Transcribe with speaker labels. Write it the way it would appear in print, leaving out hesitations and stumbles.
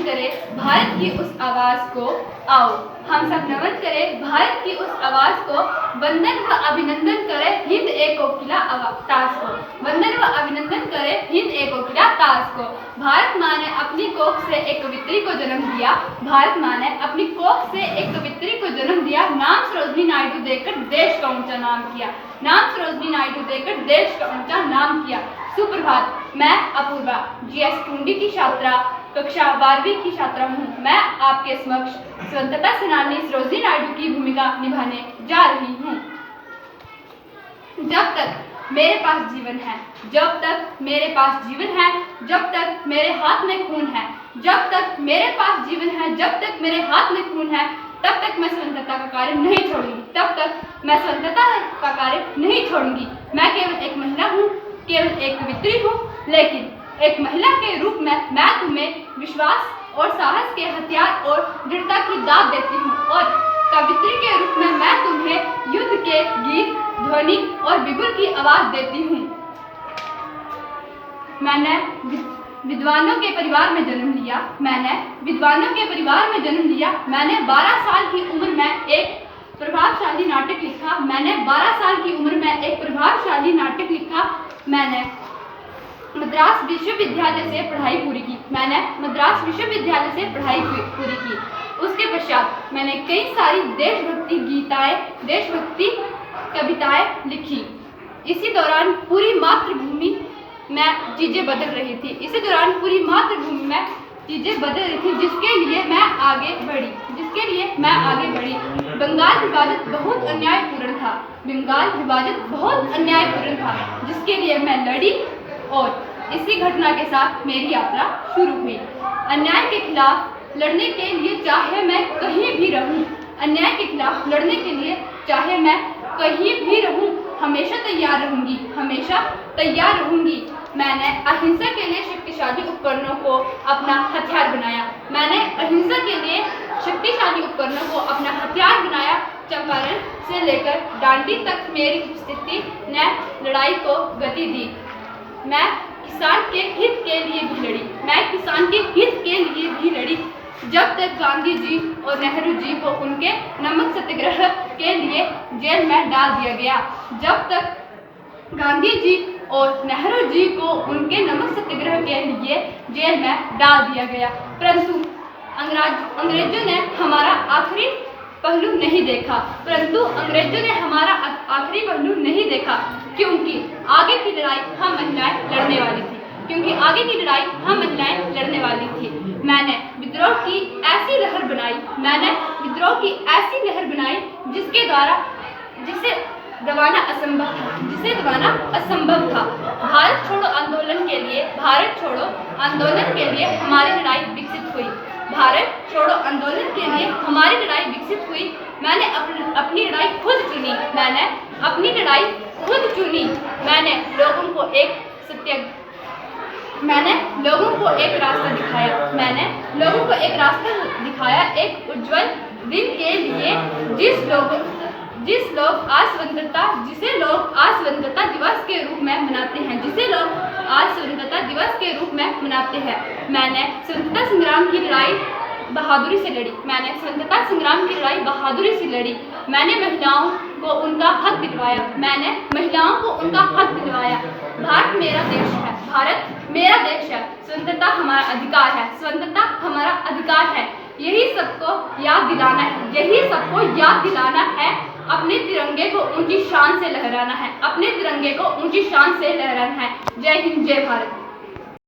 Speaker 1: करें भारत की उस आवाज को, आओ हम सब नमन करें भारत की उस आवाज को, वंदन व अभिनंदन करें हिंद एक कोकिला ताज को, वंदन व अभिनंदन करें हिंद एक कोकिला ताज को। भारत माँ ने अपनी कोख से एक कवित्री को जन्म दिया, भारत माँ ने अपनी कोख से एक कवित्री को जन्म दिया, नाम सरोजिनी नायडू देकर देश का ऊंचा नाम किया, नाम सरोजिनी नायडू देकर देश का ऊंचा नाम किया। सुप्रभात, मैं अपूर्वा GS टूंडी की छात्रा कक्षा 12वीं की छात्रा हूँ। मैं आपके समक्ष स्वतंत्रता सेनानी सरोजिनी नायडू की भूमिका निभाने जा रही हूँ। जब तक मेरे पास जीवन है, जब तक मेरे पास जीवन है, जब तक मेरे हाथ में खून है, जब तक मेरे पास जीवन है, जब तक मेरे हाथ में खून है, तब तक मैं स्वतंत्रता का कार्य नहीं छोड़ूंगी, तब तक मैं स्वतंत्रता का कार्य नहीं छोड़ूंगी। मैं केवल एक महिला हूँ, केवल एक कवित्री हूँ, लेकिन एक महिला के रूप में मैं तुम्हें विश्वास और साहस के हथियार और दृढ़ता की दाद देती हूँ, और कवित्री के रूप में मैं तुम्हें युद्ध के गीत, ध्वनि और बिगुल की आवाज देती हूँ। मैंने विद्वानों के परिवार में जन्म लिया, मैंने विद्वानों के परिवार में जन्म लिया। मैंने 12 साल की उम्र में एक प्रभावशाली नाटक लिखा, मैंने 12 साल की उम्र में एक प्रभावशाली नाटक लिखा। मैंने मद्रास विश्वविद्यालय से पढ़ाई पूरी की, मैंने मद्रास विश्वविद्यालय से पढ़ाई पूरी की। उसके पश्चात मैंने कई सारी देशभक्ति गीताएं, देशभक्ति कविताएं लिखी। इसी दौरान पूरी मातृभूमि में चीज़ें बदल रही थी, इसी दौरान पूरी मातृभूमि में चीज़ें बदल रही थी, जिसके लिए मैं आगे बढ़ी। बंगाल विभाजन बहुत अन्यायपूर्ण था, बंगाल विभाजन बहुत अन्यायपूर्ण था, जिसके लिए मैं लड़ी, और इसी घटना के साथ मेरी यात्रा शुरू हुई। अन्याय के खिलाफ लड़ने के लिए चाहे मैं कहीं भी रहूं, अन्याय के खिलाफ लड़ने के लिए चाहे मैं कहीं भी रहूं, हमेशा तैयार रहूंगी, हमेशा तैयार रहूंगी। मैंने अहिंसा के लिए शक्तिशाली उपकरणों को अपना हथियार बनाया, मैंने अहिंसा के लिए शक्तिशाली उपकरणों को अपना हथियार बनाया। चंपारण से लेकर दांडी तक मेरी उपस्थिति ने लड़ाई को गति दी। मैं किसान के हित के लिए भी लड़ी, मैं किसान के हित के लिए भी लड़ी। जब तक गांधी जी और नेहरू जी को उनके नमक सत्याग्रह के लिए जेल में डाल दिया गया, जब तक गांधी जी और नेहरू जी को उनके नमक सत्याग्रह के लिए जेल में डाल दिया गया, परंतु अंग्रेजों ने हमारा आखिरी पहलू नहीं देखा, क्योंकि आगे की लड़ाई हम महिलाएं लड़ने वाली थी, मैंने विद्रोह की ऐसी लहर बनाई, जिसे दबाना असंभव था। भारत छोड़ो आंदोलन के लिए हमारी लड़ाई विकसित हुई, भारत छोड़ो आंदोलन के लिए हमारी लड़ाई विकसित हुई। मैंने अपनी लड़ाई खुद चुनी, मैंने लोगों को एक रास्ता दिखाया, एक उज्जवल दिन के लिए, जिसे लोग आज स्वतंत्रता दिवस के रूप में मनाते हैं, मैंने स्वतंत्रता संग्राम की लड़ाई बहादुरी से लड़ी, मैंने महिलाओं को उनका हक दिलवाया, भारत मेरा देश है, स्वतंत्रता हमारा अधिकार है, यही सबको याद दिलाना है, अपने तिरंगे को ऊंची शान से लहराना है, जय हिंद, जय भारत।